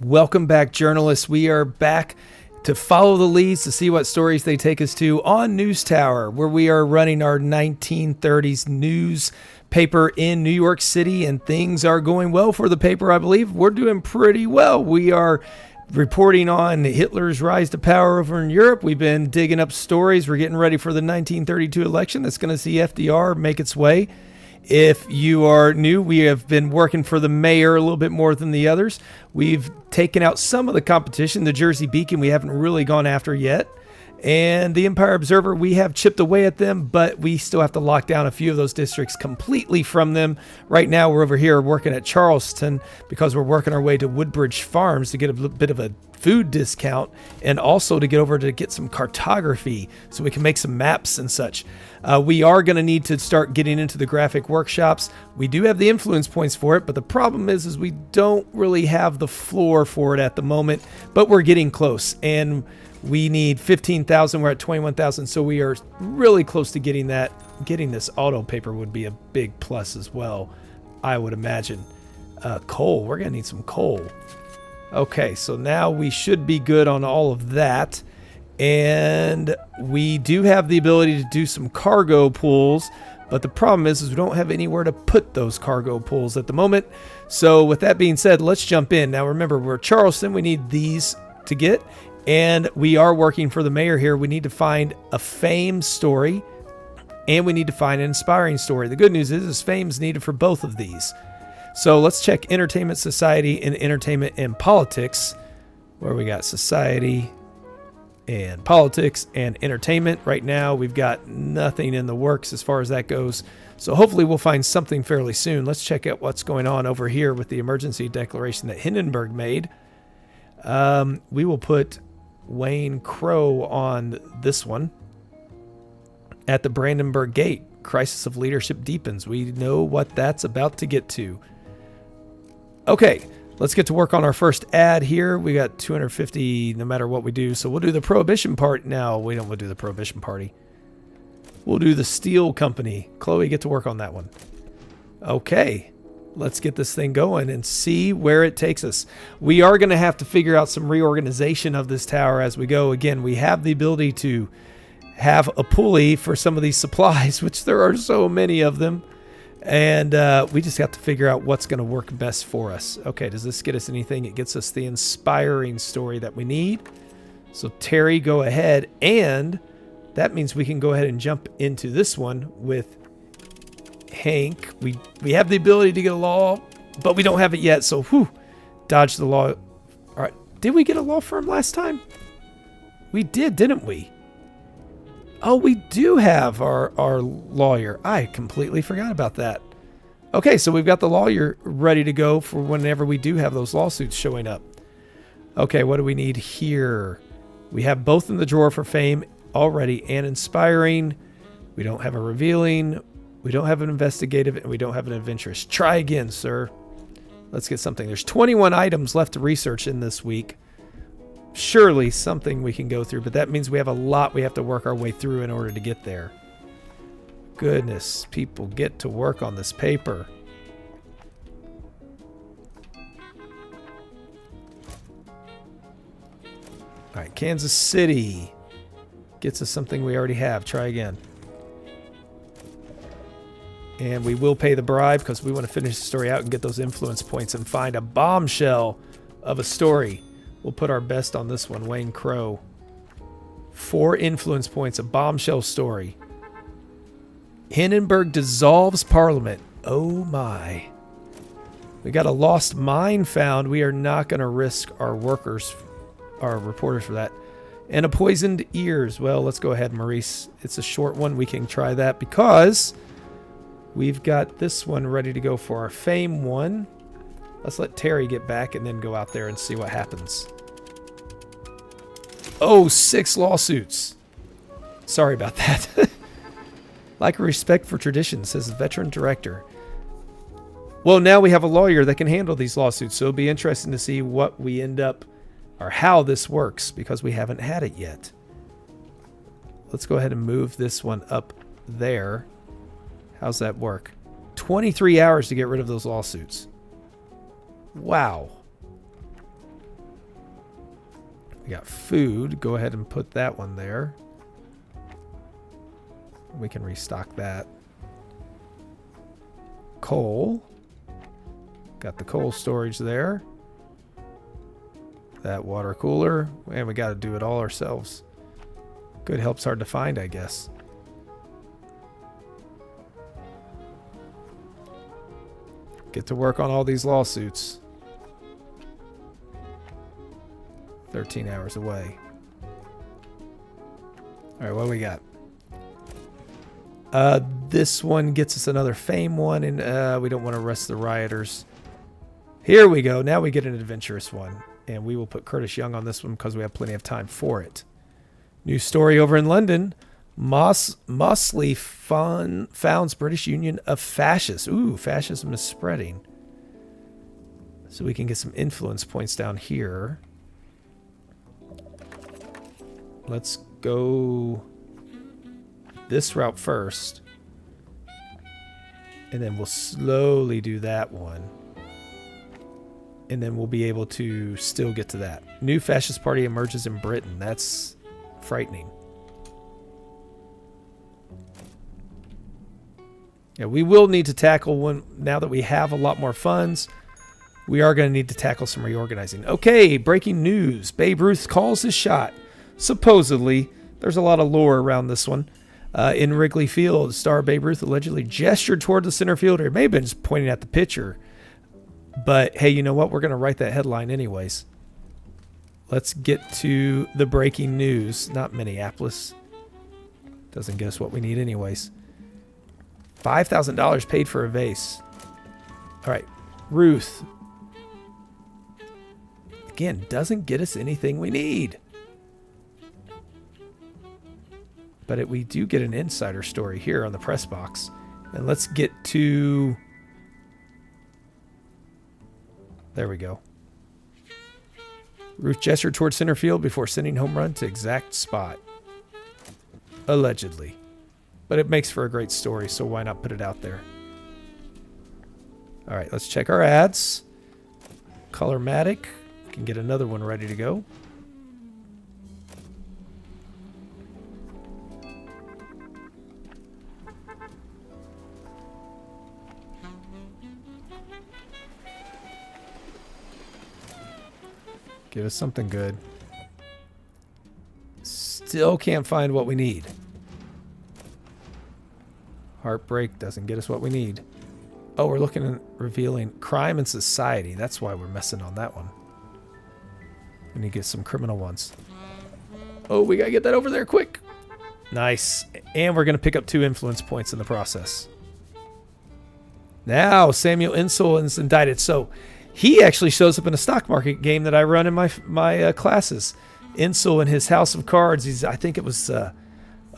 Welcome back, journalists. We are back to follow the leads to see what stories they take us to on News Tower, where we are running our 1930s newspaper in New York City, and things are going well for the paper. I believe we're doing pretty well. We are reporting on Hitler's rise to power over in Europe. We've been digging up stories. We're getting ready for the 1932 election that's going to see FDR make its way. If you are new, we have been working for the mayor a little bit more than the others. We've taken out some of the competition. The Jersey Beacon we haven't really gone after yet. And the Empire Observer, we have chipped away at them, but we still have to lock down a few of those districts completely from them. Right now, we're over here working at Charleston because we're working our way to Woodbridge Farms to get a bit of a food discount, and also to get over to get some cartography so we can make some maps and such. We are going to need to start getting into the graphic workshops. We do have the influence points for it, but the problem is we don't really have the floor for it at the moment, but we're getting close, and we need 15,000. We're at 21,000, so we are really close to getting that. Getting this auto paper would be a big plus as well, I would imagine. Coal, we're going to need some coal. Okay, so now we should be good on all of that. And we do have the ability to do some cargo pulls, but the problem is we don't have anywhere to put those cargo pulls at the moment. So with that being said, let's jump in. Now remember, we're Charleston. We need these to get, and we are working for the mayor here. We need to find a fame story, and we need to find an inspiring story. The good news is fame's needed for both of these. So let's check entertainment, society, and entertainment and politics, where we got society and politics and entertainment. Right now, we've got nothing in the works as far as that goes. So hopefully we'll find something fairly soon. Let's check out what's going on over here with the emergency declaration that Hindenburg made. We will put Wayne Crow on this one. At the Brandenburg Gate, crisis of leadership deepens. We know what that's about to get to. Okay, let's get to work on our first ad here. We got 250 no matter what we do. So we'll do the Prohibition part. No, we don't want to do the Prohibition Party. We'll do the Steel Company. Chloe, get to work on that one. Okay, let's get this thing going and see where it takes us. We are going to have to figure out some reorganization of this tower as we go. Again, we have the ability to have a pulley for some of these supplies, which there are so many of them. And we just have to figure out what's going to work best for us. Okay, does this get us anything? It gets us the inspiring story that we need. So Terry, go ahead. And that means we can go ahead and jump into this one with Hank. We have the ability to get a law, but we don't have it yet. So, dodge the law. All right, did we get a law firm last time? We did, didn't we? Oh, we do have our lawyer. I completely forgot about that. Okay, so we've got the lawyer ready to go for whenever we do have those lawsuits showing up. Okay, what do we need here? We have both in the drawer for fame already and inspiring. We don't have a revealing. We don't have an investigative, and we don't have an adventurous. Try again, sir. Let's get something. There's 21 items left to research in this week. Surely something we can go through, but that means we have a lot we have to work our way through in order to get there. Goodness, people, get to work on this paper. All right, Kansas City gets us something we already have. Try again. And we will pay the bribe because we want to finish the story out and get those influence points and find a bombshell of a story. We'll put our best on this one, Wayne Crow. 4 influence points, a bombshell story. Hindenburg dissolves Parliament. Oh my. We got a lost mine found. We are not going to risk our workers, our reporters for that. And a poisoned ears. Well, let's go ahead, Maurice. It's a short one. We can try that because we've got this one ready to go for our fame one. Let's let Terry get back and then go out there and see what happens. Oh, 6 lawsuits. Sorry about that. Like a respect for tradition, says the veteran director. Well, now we have a lawyer that can handle these lawsuits, so it'll be interesting to see what we end up, or how this works, because we haven't had it yet. Let's go ahead and move this one up there. How's that work? 23 hours to get rid of those lawsuits. Wow. We got food. Go ahead and put that one there. We can restock that. Coal. Got the coal storage there. That water cooler. And we got to do it all ourselves. Good help's hard to find, I guess. Get to work on all these lawsuits. 13 hours away. All right, what do we got? This one gets us another fame one, and we don't want to arrest the rioters. Here we go. Now we get an adventurous one, and we will put Curtis Young on this one because we have plenty of time for it. New story over in London. Mosley founds British Union of Fascists. Ooh, fascism is spreading. So we can get some influence points down here. Let's go this route first. And then we'll slowly do that one. And then we'll be able to still get to that. New fascist party emerges in Britain. That's frightening. Yeah, we will need to tackle one now that we have a lot more funds. We are going to need to tackle some reorganizing. Okay, breaking news. Babe Ruth calls his shot. Supposedly, there's a lot of lore around this one. In Wrigley Field, star Babe Ruth allegedly gestured toward the center fielder. It may have been just pointing at the pitcher. But, hey, you know what? We're going to write that headline anyways. Let's get to the breaking news. Not Minneapolis. Doesn't get us what we need anyways. $5,000 paid for a vase. All right. Ruth. Again, doesn't get us anything we need. But we do get an insider story here on the press box. And let's get to... There we go. Ruth gestured toward center field before sending home run to exact spot. Allegedly. But it makes for a great story, so why not put it out there? All right, let's check our ads. Colormatic. Can get another one ready to go. Give us something good. Still can't find what we need. Heartbreak doesn't get us what we need. Oh, we're looking at revealing crime and society. That's why we're messing on that one. We need to get some criminal ones. Oh, we gotta get that over there quick. Nice. And we're gonna pick up 2 influence points in the process. Now, Samuel Insull is indicted. So he actually shows up in a stock market game that I run in my classes. Insull and his house of cards. I think it was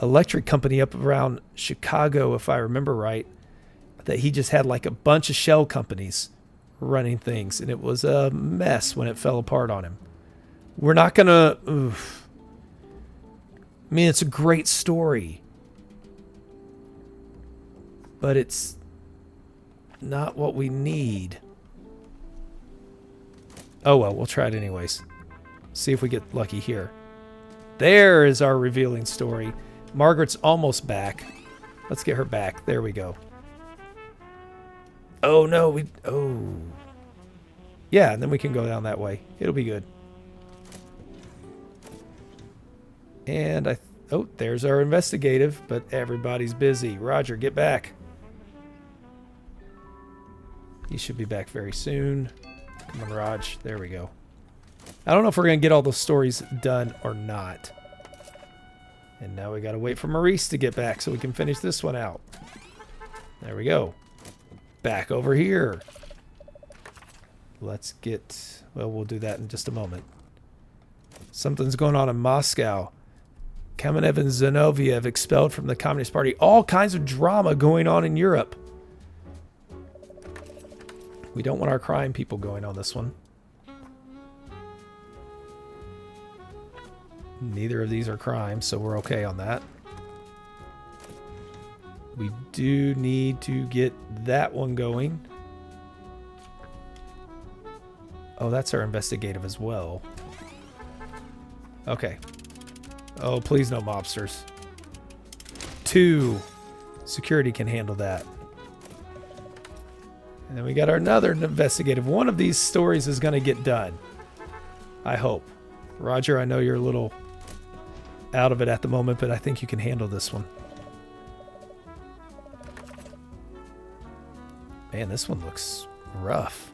electric company up around Chicago, if I remember right, that he just had like a bunch of shell companies running things, and it was a mess when it fell apart on him. We're not gonna... Oof. I mean, it's a great story, but it's not what we need. Oh well, we'll try it anyways. See if we get lucky here. There is our revealing story. Margaret's almost back. Let's get her back. There we go. Oh no, oh. Yeah, and then we can go down that way. It'll be good. And oh, there's our investigative, but everybody's busy. Roger, get back. He should be back very soon. Come on, Raj. There we go. I don't know if we're going to get all those stories done or not. And now we got to wait for Maurice to get back so we can finish this one out. There we go. Back over here. Let's get... Well, we'll do that in just a moment. Something's going on in Moscow. Kamenev and Zinoviev expelled from the Communist Party. All kinds of drama going on in Europe. We don't want our crime people going on this one. Neither of these are crimes, so we're okay on that. We do need to get that one going. Oh, that's our investigative as well. Okay. Oh, please no mobsters. 2. Security can handle that. And then we got our another investigative. One of these stories is going to get done. I hope. Roger, I know you're a little out of it at the moment, but I think you can handle this one. Man, this one looks rough.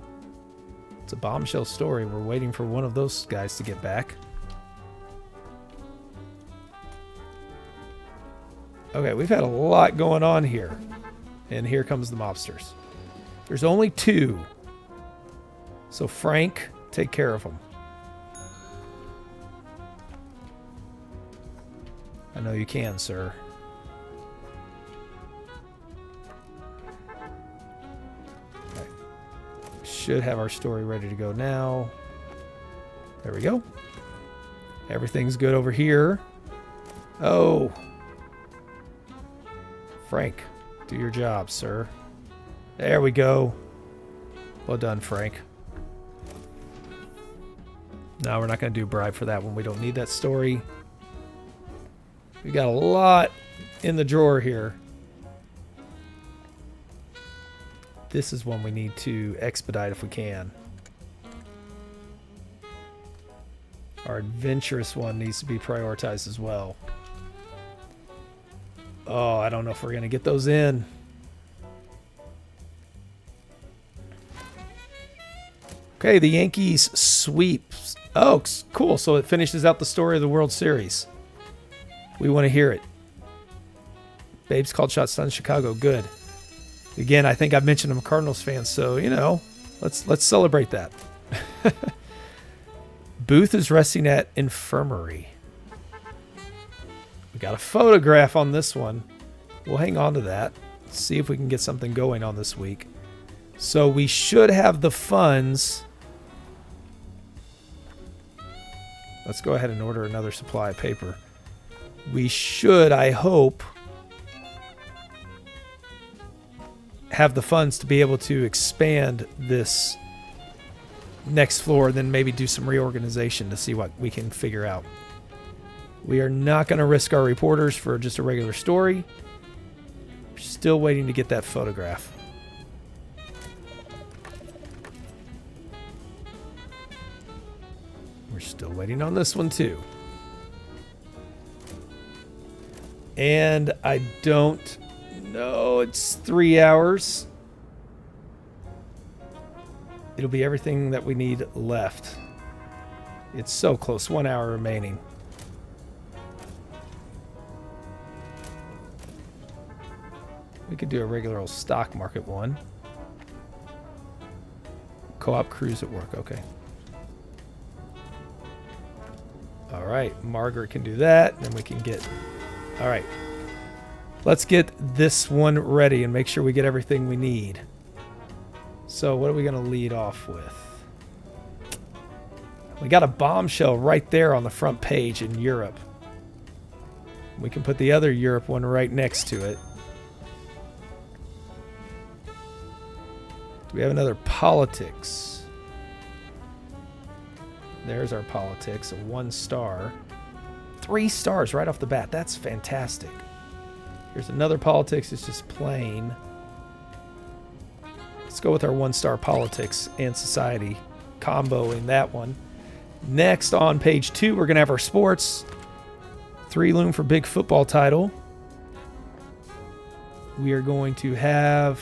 It's a bombshell story. We're waiting for one of those guys to get back. Okay, we've had a lot going on here. And here comes the mobsters. There's only 2. So Frank, take care of them. I know you can, sir. Okay. Should have our story ready to go now. There we go. Everything's good over here. Oh. Frank, do your job, sir. There we go. Well done, Frank. No, we're not going to do bribe for that one. We don't need that story. We got a lot in the drawer here. This is one we need to expedite if we can. Our adventurous one needs to be prioritized as well. Oh, I don't know if we're going to get those in. Okay, the Yankees sweep. Oh, cool. So it finishes out the story of the World Series. We want to hear it. Babes called shots done in Chicago. Good. Again, I think I've mentioned I'm a Cardinals fan, so, you know, let's celebrate that. Booth is resting at infirmary. We got a photograph on this one. We'll hang on to that. See if we can get something going on this week. So we should have the funds. Let's go ahead and order another supply of paper. We should, I hope, have the funds to be able to expand this next floor, then maybe do some reorganization to see what we can figure out. We are not going to risk our reporters for just a regular story. We're still waiting to get that photograph. We're still waiting on this one too. And I don't know. It's 3 hours. It'll be everything that we need left. It's so close. 1 hour remaining. We could do a regular old stock market one. Co-op cruise at work. Okay. All right. Margaret can do that. Then we can get... All right. Let's get this one ready and make sure we get everything we need. So what are we going to lead off with? We got a bombshell right there on the front page in Europe. We can put the other Europe one right next to it. Do we have another politics? There's our politics, a 1 star. 3 stars right off the bat. That's fantastic. Here's another politics. It's just plain. Let's go with our 1 star politics and society combo in that one. Next on page 2, we're going to have our sports. 3 loom for big football title. We are going to have...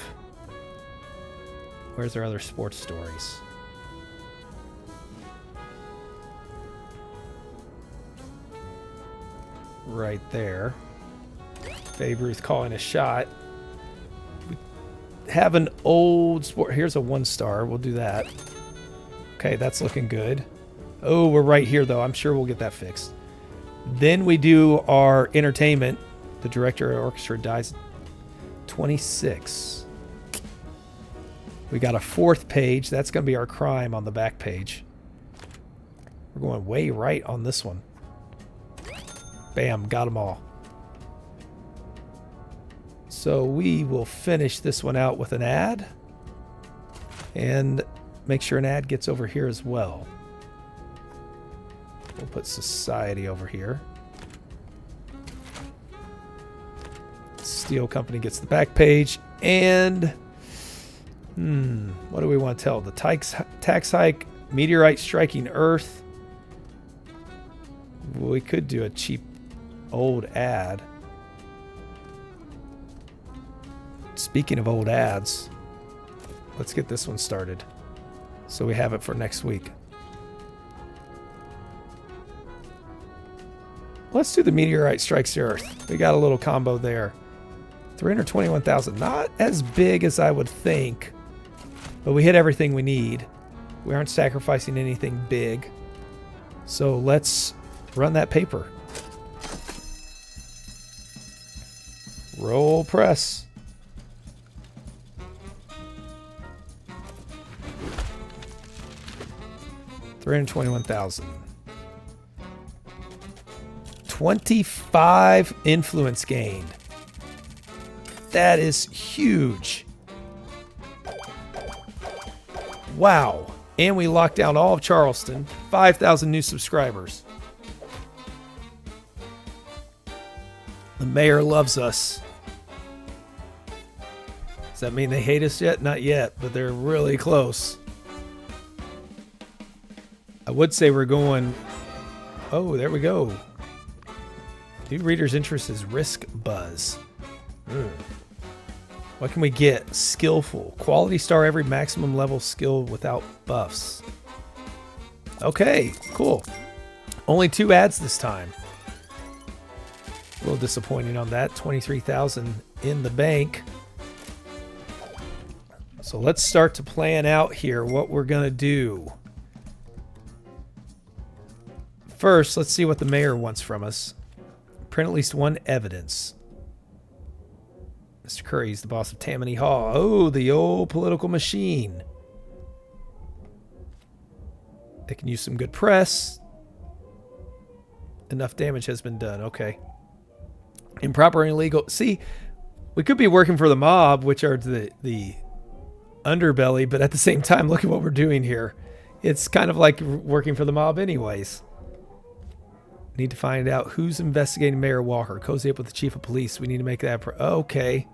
Where's our other sports stories? Right there. Babe Ruth calling a shot. We have an old sport. Here's a 1 star. We'll do that. Okay, that's looking good. Oh, we're right here, though. I'm sure we'll get that fixed. Then we do our entertainment. The director of orchestra dies at 26. We got a 4th page. That's going to be our crime on the back page. We're going way right on this one. Bam, got them all. So we will finish this one out with an ad. And make sure an ad gets over here as well. We'll put society over here. Steel company gets the back page. And what do we want to tell? The tax hike, meteorite striking Earth. We could do a cheap old ad. Speaking of old ads, let's get this one started so we have it for next week. Let's do the meteorite strikes the Earth. We got a little combo there. 321,000. Not as big as I would think, but we hit everything we need. We aren't sacrificing anything big. So let's run that paper. Roll press. $321,000. 25 influence gained. That is huge. Wow. And we locked down all of Charleston. 5,000 new subscribers. The mayor loves us. Does that mean they hate us yet? Not yet, but they're really close. I would say we're going... Oh, there we go. New reader's interest is risk buzz. What can we get? Skillful. Quality star every maximum level skill without buffs. Okay, cool. Only 2 ads this time. A little disappointing on that. 23,000 in the bank. So let's start to plan out here what we're going to do. First, let's see what the mayor wants from us. Print at least 1 evidence. Mr. Curry's the boss of Tammany Hall. Oh, the old political machine. They can use some good press. Enough damage has been done. Okay. Improper and illegal. See, we could be working for the mob, which are the underbelly, but at the same time, look at what we're doing here. It's kind of like working for the mob anyways. Need to find out who's investigating Mayor Walker. Cozy up with the chief of police. We need to make that... Okay.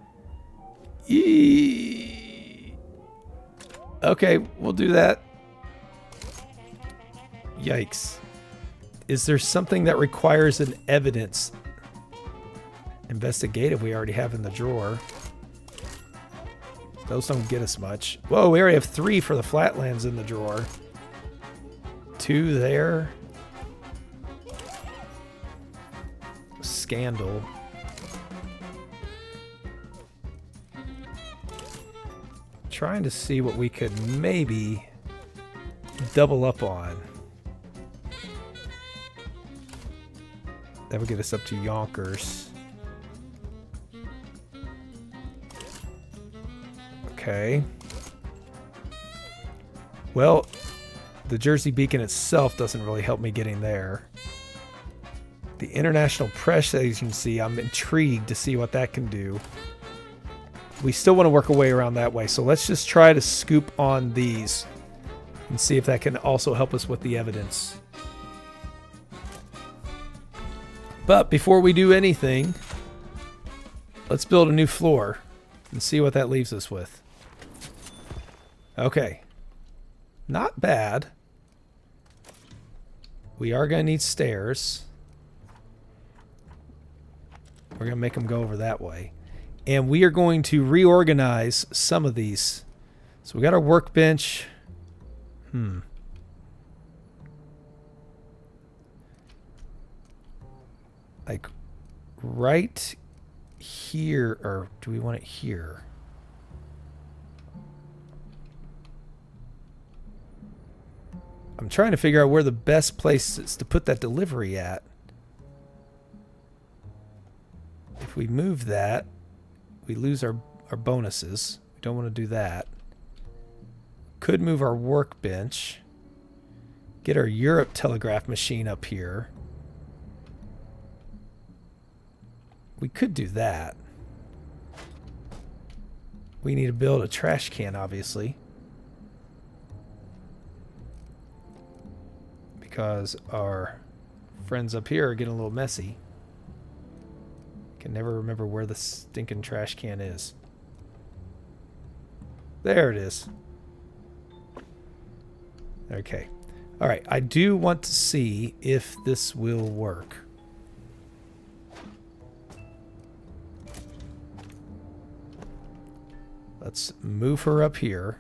Okay, we'll do that. Yikes. Is there something that requires an evidence? Investigative we already have in the drawer. Those don't get us much. Whoa, we already have 3 for the flatlands in the drawer. 2 there. Scandal. Trying to see what we could maybe double up on. That would get us up to Yonkers. Okay. Well, the Jersey Beacon itself doesn't really help me getting there. The International Press Agency, I'm intrigued to see what that can do. We still want to work our way around that way, so let's just try to scoop on these and see if that can also help us with the evidence. But before we do anything, let's build a new floor and see what that leaves us with. Okay. Not bad. We are going to need stairs. We're going to make them go over that way. And we are going to reorganize some of these. So we got our workbench. Like right here, or do we want it here? I'm trying to figure out where the best place is to put that delivery at. If we move that, we lose our bonuses. We don't want to do that. Could move our workbench. Get our Europe telegraph machine up here. We could do that. We need to build a trash can, obviously. Because our friends up here are getting a little messy. Can never remember where the stinking trash can is. There it is. Okay. All right. I do want to see if this will work. Let's move her up here.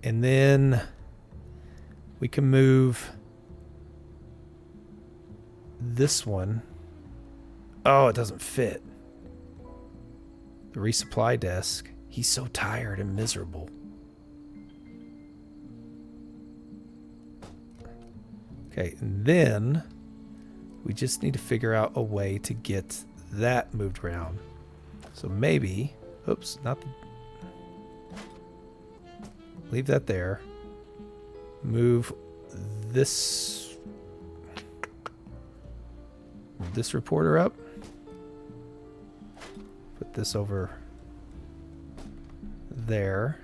And then we can move this one. Oh, it doesn't fit. The resupply desk. He's so tired and miserable. Okay, and then we just need to figure out a way to get that moved around. So maybe, oops, not the, leave that there. Move this reporter up. Put this over there.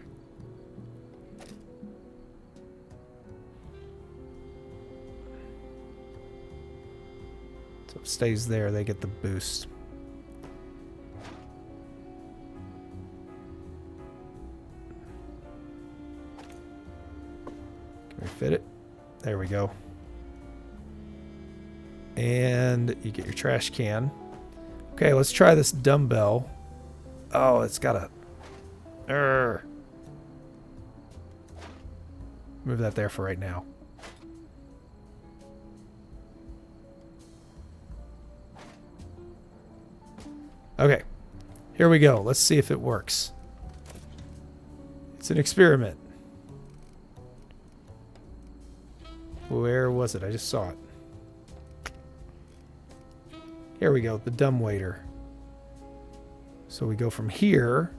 So it stays there, they get the boost. Can we fit it? There we go. And you get your trash can. Okay, let's try this dumbbell. Oh, it's got a... Move that there for right now. Okay, here we go. Let's see if it works. It's an experiment. Where was it? I just saw it. Here we go, the dumbwaiter. So we go from here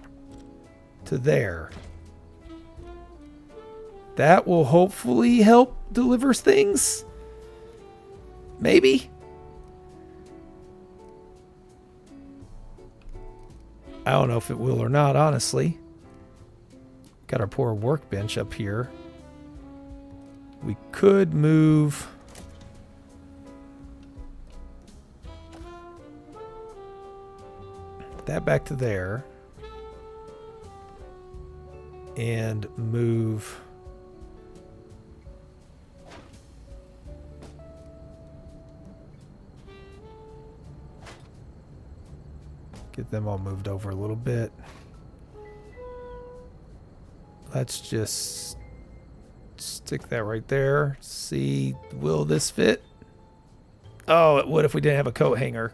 to there. That will hopefully help deliver things. Maybe. I don't know if it will or not, honestly. Got our poor workbench up here. We could move... that back to there. And move... get them all moved over a little bit. Let's just stick that right there. See, will this fit? Oh, it would if we didn't have a coat hanger.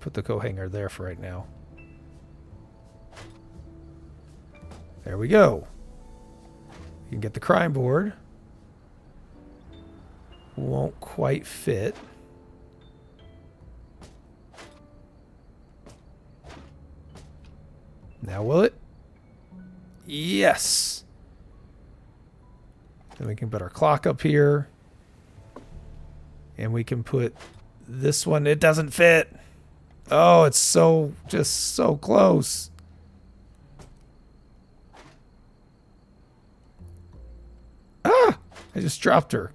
Put the coat hanger there for right now. There we go. You can get the crime board. Won't quite fit. Now will it? Yes. Then we can put our clock up here. And we can put this one. It doesn't fit. Oh, it's so, just so close. Ah! I just dropped her.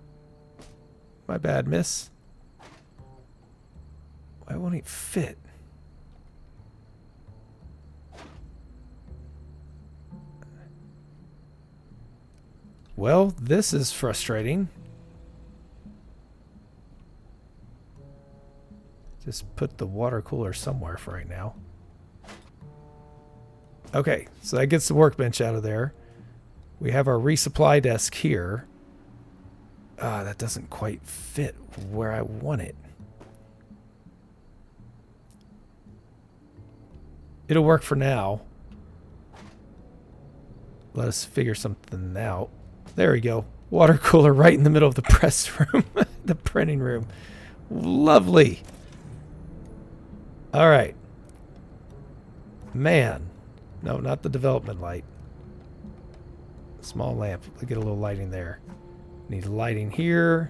My bad, miss. Why won't it fit? Well, this is frustrating. Just put the water cooler somewhere for right now. Okay, so that gets the workbench out of there. We have our resupply desk here. That doesn't quite fit where I want it. It'll work for now. Let us figure something out. There we go. Water cooler right in the middle of the press room. The printing room. Lovely. All right. Man. No, not the development light. Small lamp. Let's get a little lighting there. Need lighting here.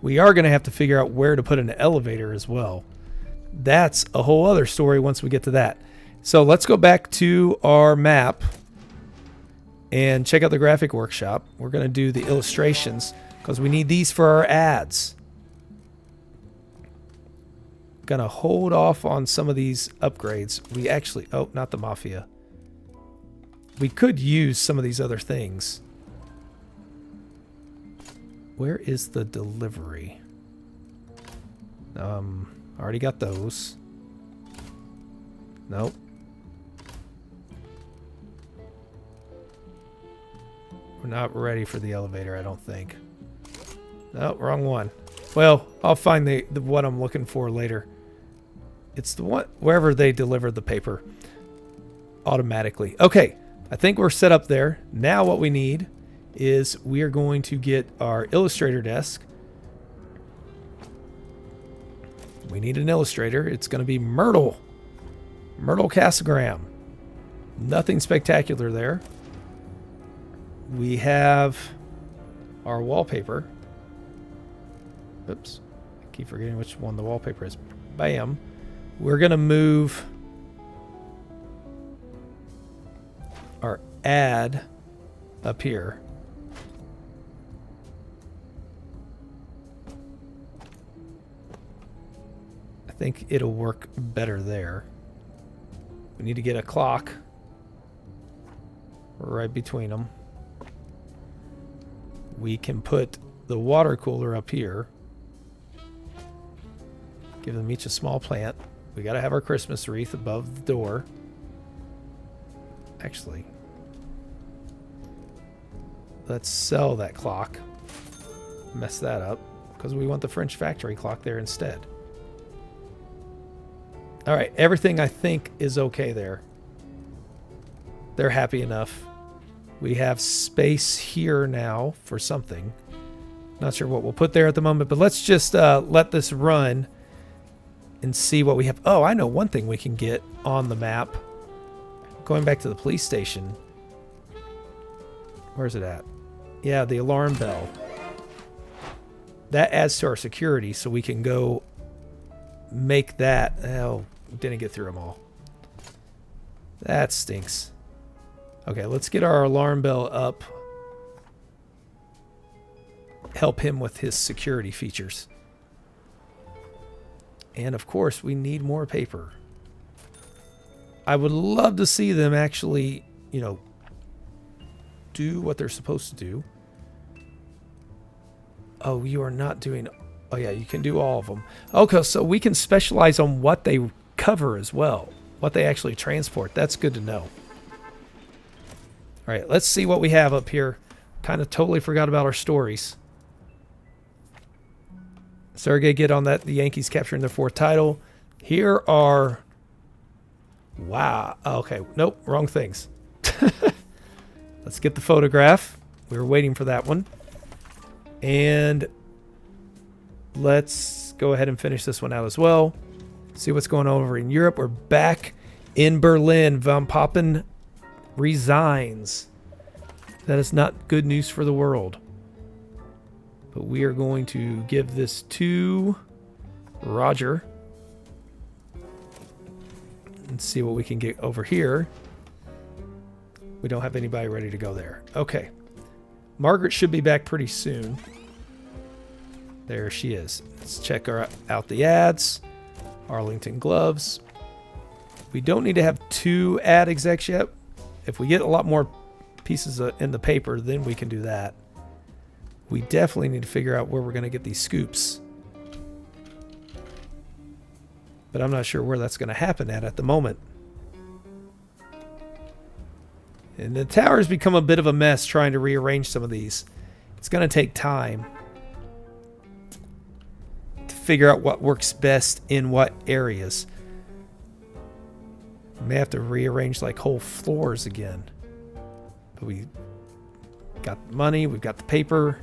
We are going to have to figure out where to put an elevator as well. That's a whole other story once we get to that. So let's go back to our map and check out the graphic workshop. We're going to do the illustrations because we need these for our ads. Going to hold off on some of these upgrades. We actually, oh, not the Mafia. We could use some of these other things. Where is the delivery? Already got those. Nope. We're not ready for the elevator, I don't think. No, wrong one. Well, I'll find the what I'm looking for later. It's the one wherever they deliver the paper automatically. Okay, I think we're set up there. Now what we need is we are going to get our illustrator desk. We need an illustrator. It's going to be Myrtle. Myrtle Casagram. Nothing spectacular there. We have our wallpaper. Oops. I keep forgetting which one the wallpaper is. Bam. We're going to move our ad up here. I think it'll work better there. We need to get a clock right between them. We can put the water cooler up here. Give them each a small plant. We got to have our Christmas wreath above the door. Actually, let's sell that clock. Mess that up because we want the French factory clock there instead. All right, everything I think is okay there. They're happy enough. We have space here now for something. Not sure what we'll put there at the moment, but let's just let this run and see what we have. Oh, I know one thing we can get on the map. Going back to the police station. Where's it at? Yeah, the alarm bell. That adds to our security, so we can go make that. Oh, didn't get through them all. That stinks. Okay, let's get our alarm bell up. Help him with his security features. And of course, we need more paper. I would love to see them actually, you know, do what they're supposed to do. Oh, you are not doing... Oh, yeah, you can do all of them. Okay, so we can specialize on what they cover as well. What they actually transport. That's good to know. All right, let's see what we have up here. Kind of totally forgot about our stories. Sergey, get on that. The Yankees capturing their 4th title. Here are... Wow. Okay, nope, wrong things. Let's get the photograph. We were waiting for that one. And let's go ahead and finish this one out as well. See what's going on over in Europe. We're back in Berlin. Von Papen resigns. That is not good news for the world. But we are going to give this to Roger. And see what we can get over here. We don't have anybody ready to go there. Okay. Margaret should be back pretty soon. There she is. Let's check out the ads. Arlington Gloves. We don't need to have 2 ad execs yet. If we get a lot more pieces in the paper, then we can do that. We definitely need to figure out where we're going to get these scoops. But I'm not sure where that's going to happen at the moment. And the tower's become a bit of a mess trying to rearrange some of these. It's going to take time to figure out what works best in what areas. We may have to rearrange like whole floors again. But we got the money, we've got the paper.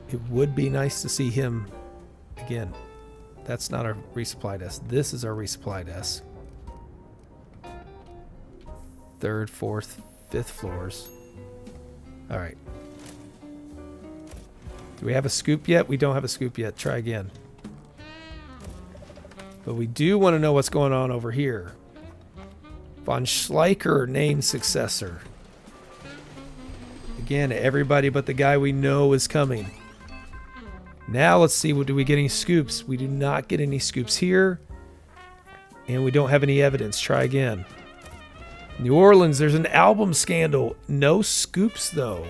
It would be nice to see him again. That's not our resupply desk. This is our resupply desk. 3rd, 4th, 5th floors. All right. Do we have a scoop yet? We don't have a scoop yet. Try again. But we do want to know what's going on over here. Von Schleicher named successor. Again, everybody but the guy we know is coming. Now let's see, do we get any scoops? We do not get any scoops here. And we don't have any evidence. Try again. New Orleans, there's an album scandal. No scoops, though.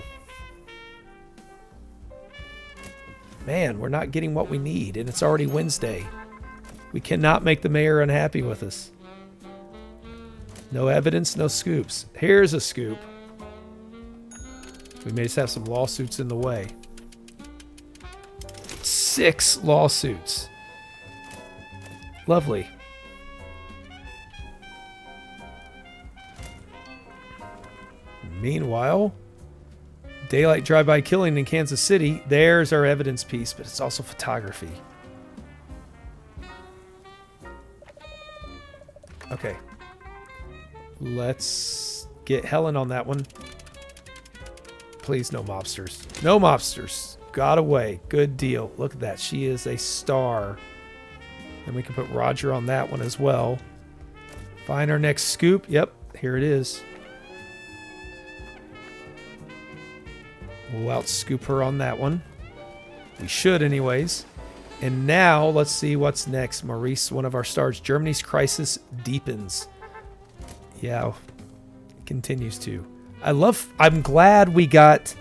Man, we're not getting what we need, and it's already Wednesday. We cannot make the mayor unhappy with us. No evidence, no scoops. Here's a scoop. We may just have some lawsuits in the way. 6 lawsuits. Lovely. Meanwhile, daylight drive-by killing in Kansas City. There's our evidence piece, but it's also photography. Okay. Let's get Helen on that one. Please, no mobsters. No mobsters. Got away. Good deal. Look at that. She is a star. And we can put Roger on that one as well. Find our next scoop. Yep, here it is. We'll outscoop her on that one. We should anyways. And now let's see what's next. Maurice, one of our stars. Germany's crisis deepens. Yeah, it continues to. I'm glad we got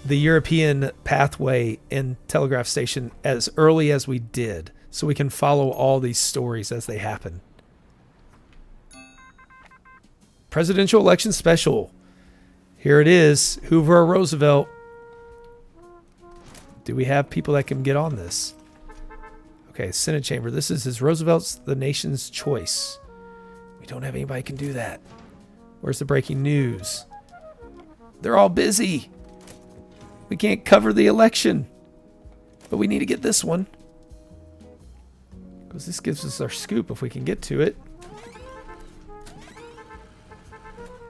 the European pathway and telegraph station as early as we did, so we can follow all these stories as they happen. Presidential election special. Here it is. Hoover or Roosevelt? Do we have people that can get on this? Okay, Senate chamber. This is Roosevelt's the nation's choice. We don't have anybody who can do that. Where's the breaking news? They're all busy. We can't cover the election. But we need to get this one. Because this gives us our scoop if we can get to it.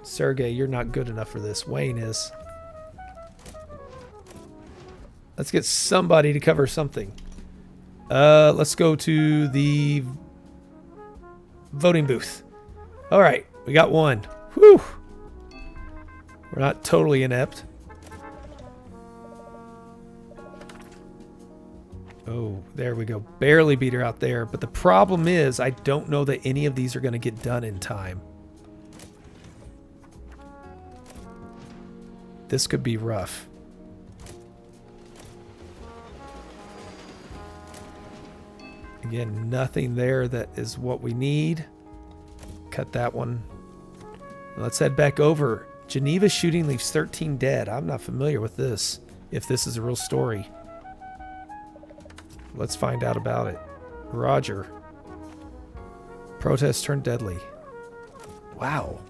Sergey, you're not good enough for this. Wayne is. Let's get somebody to cover something. Let's go to the voting booth. All right, we got one. Whew. We're not totally inept. Oh, there we go. Barely beat her out there. But the problem is, I don't know that any of these are going to get done in time. This could be rough. Again, nothing there that is what we need. Cut that one. Let's head back over. Geneva shooting leaves 13 dead. I'm not familiar with this, if this is a real story. Let's find out about it. Roger. Protests turned deadly. Wow.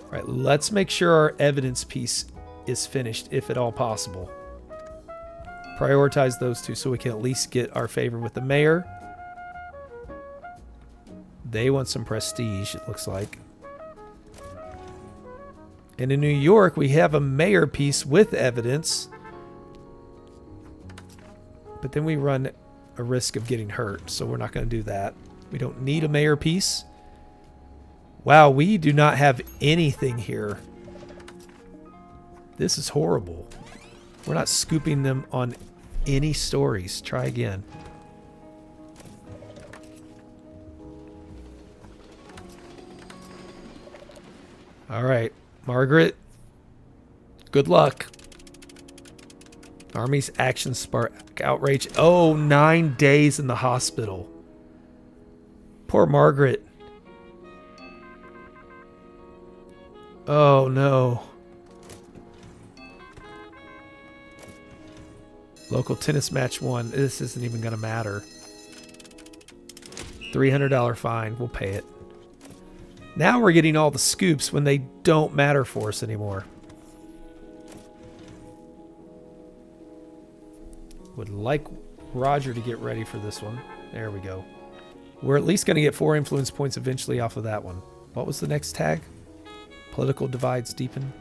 All right, let's make sure our evidence piece is finished, if at all possible. Prioritize those two so we can at least get our favor with the mayor. They want some prestige, it looks like. And in New York, we have a mayor piece with evidence. But then we run a risk of getting hurt, so we're not going to do that. We don't need a mayor piece. Wow, we do not have anything here. This is horrible. We're not scooping them on any stories. Try again. All right, Margaret. Good luck. Army's action spark outrage. Oh, 9 days in the hospital. Poor Margaret. Oh, no. Local tennis match won. This isn't even going to matter. $300 fine. We'll pay it. Now we're getting all the scoops when they don't matter for us anymore. Would like Roger to get ready for this one. There we go. We're at least going to get 4 influence points eventually off of that one. What was the next tag? Political divides deepen.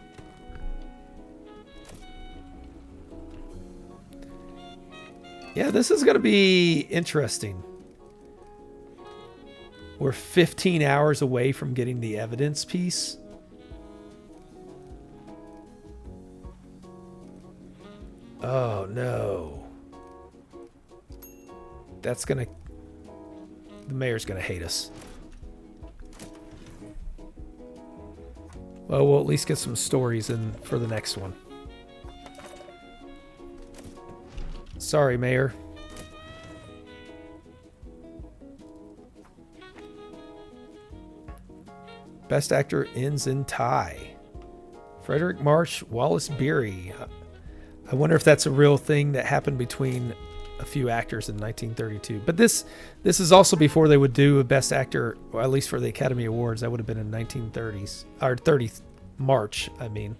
Yeah, this is going to be interesting. We're 15 hours away from getting the evidence piece. Oh, no. That's going to... The mayor's going to hate us. Well, we'll at least get some stories in for the next one. Sorry, Mayor. Best actor ends in tie. Frederick March, Wallace Beery. I wonder if that's a real thing that happened between a few actors in 1932. But this is also before they would do a best actor, or at least for the Academy Awards. That would have been in 1930s. Or 30 March, I mean.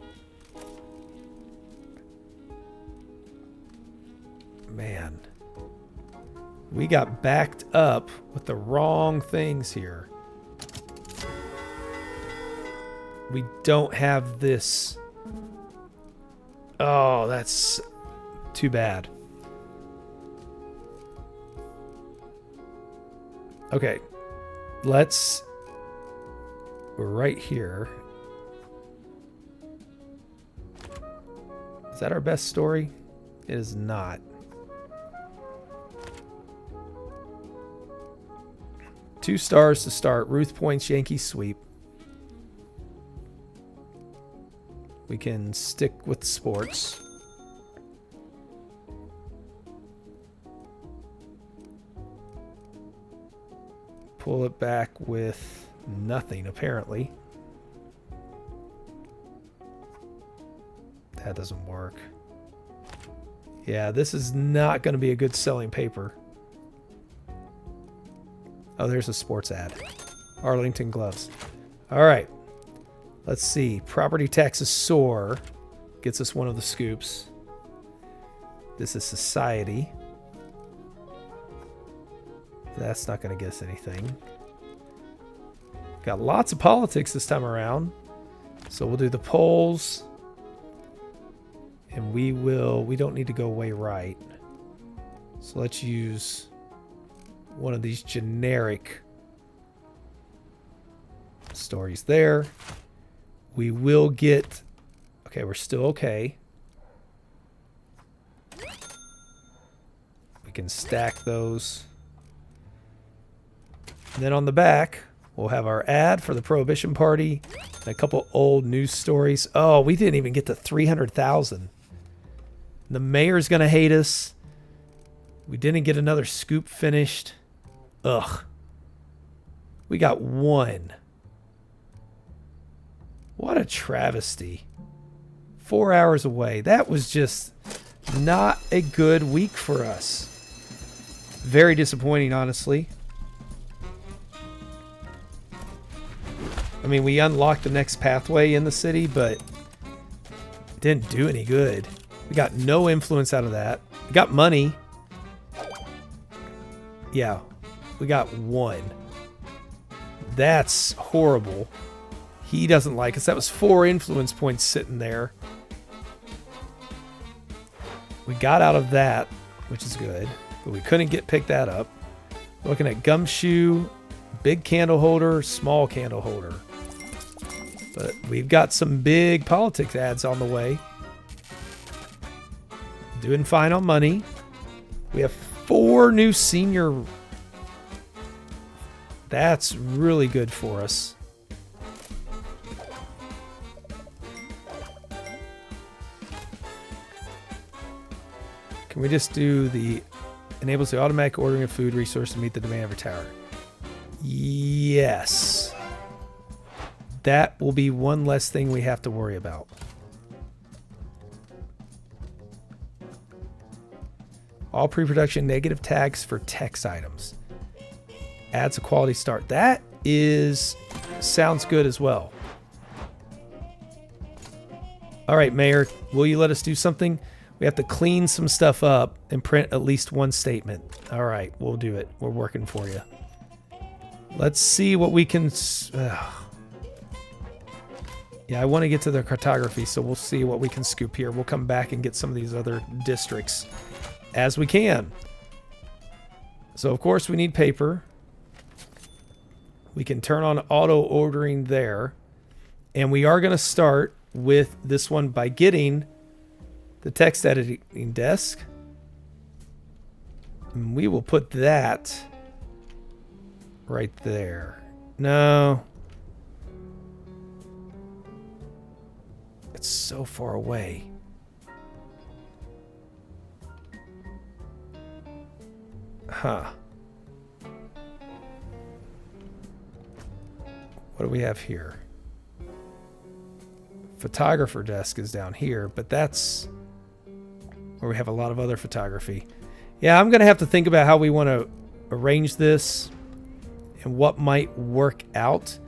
Man. We got backed up with the wrong things here. We don't have this. Oh, that's too bad. Okay. We're right here. Is that our best story? It is not. Two stars to start. Ruth Points Yankee sweep. We can stick with sports. Pull it back with nothing, apparently. That doesn't work. Yeah, this is not going to be a good selling paper. Oh, there's a sports ad. Arlington gloves. All right. Let's see. Property taxes soar. Gets us one of the scoops. This is society. That's not going to get us anything. Got lots of politics this time around. So we'll do the polls. And we don't need to go way right. So let's use one of these generic stories there. We will get... Okay, we're still okay. We can stack those. And then on the back, we'll have our ad for the Prohibition Party and a couple old news stories. Oh, we didn't even get to 300,000. The mayor's going to hate us. We didn't get another scoop finished. Ugh. We got one. What a travesty. 4 hours away. That was just not a good week for us. Very disappointing, honestly. I mean, we unlocked the next pathway in the city, but it didn't do any good. We got no influence out of that. We got money. Yeah, we got one. That's horrible. He doesn't like us. That was 4 influence points sitting there. We got out of that, which is good, but we couldn't pick that up. Looking at gumshoe, big candle holder, small candle holder. But we've got some big politics ads on the way. Doing fine on money. We have 4 new senior. That's really good for us. Can we just do the enables the automatic ordering of food resource to meet the demand of your tower? Yes. That will be one less thing we have to worry about. All pre-production negative tags for text items. Adds a quality start. That sounds good as well. All right, Mayor, will you let us do something? We have to clean some stuff up and print at least one statement. All right, we'll do it. We're working for you. Let's see what we can... Yeah, I want to get to the cartography, so we'll see what we can scoop here. We'll come back and get some of these other districts as we can. So, of course, we need paper. We can turn on auto ordering there. And we are going to start with this one by getting the text editing desk. And we will put that right there. No. It's so far away. Huh. What do we have here? Photographer desk is down here, but that's where we have a lot of other photography. Yeah, I'm going to have to think about how we want to arrange this and what might work out.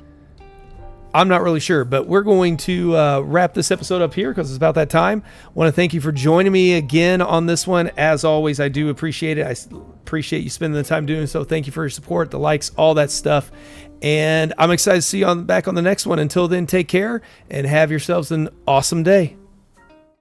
I'm not really sure, but we're going to wrap this episode up here because it's about that time. I want to thank you for joining me again on this one. As always, I do appreciate it. I appreciate you spending the time doing so. Thank you for your support, the likes, all that stuff. And I'm excited to see you back on the next one. Until then, take care and have yourselves an awesome day.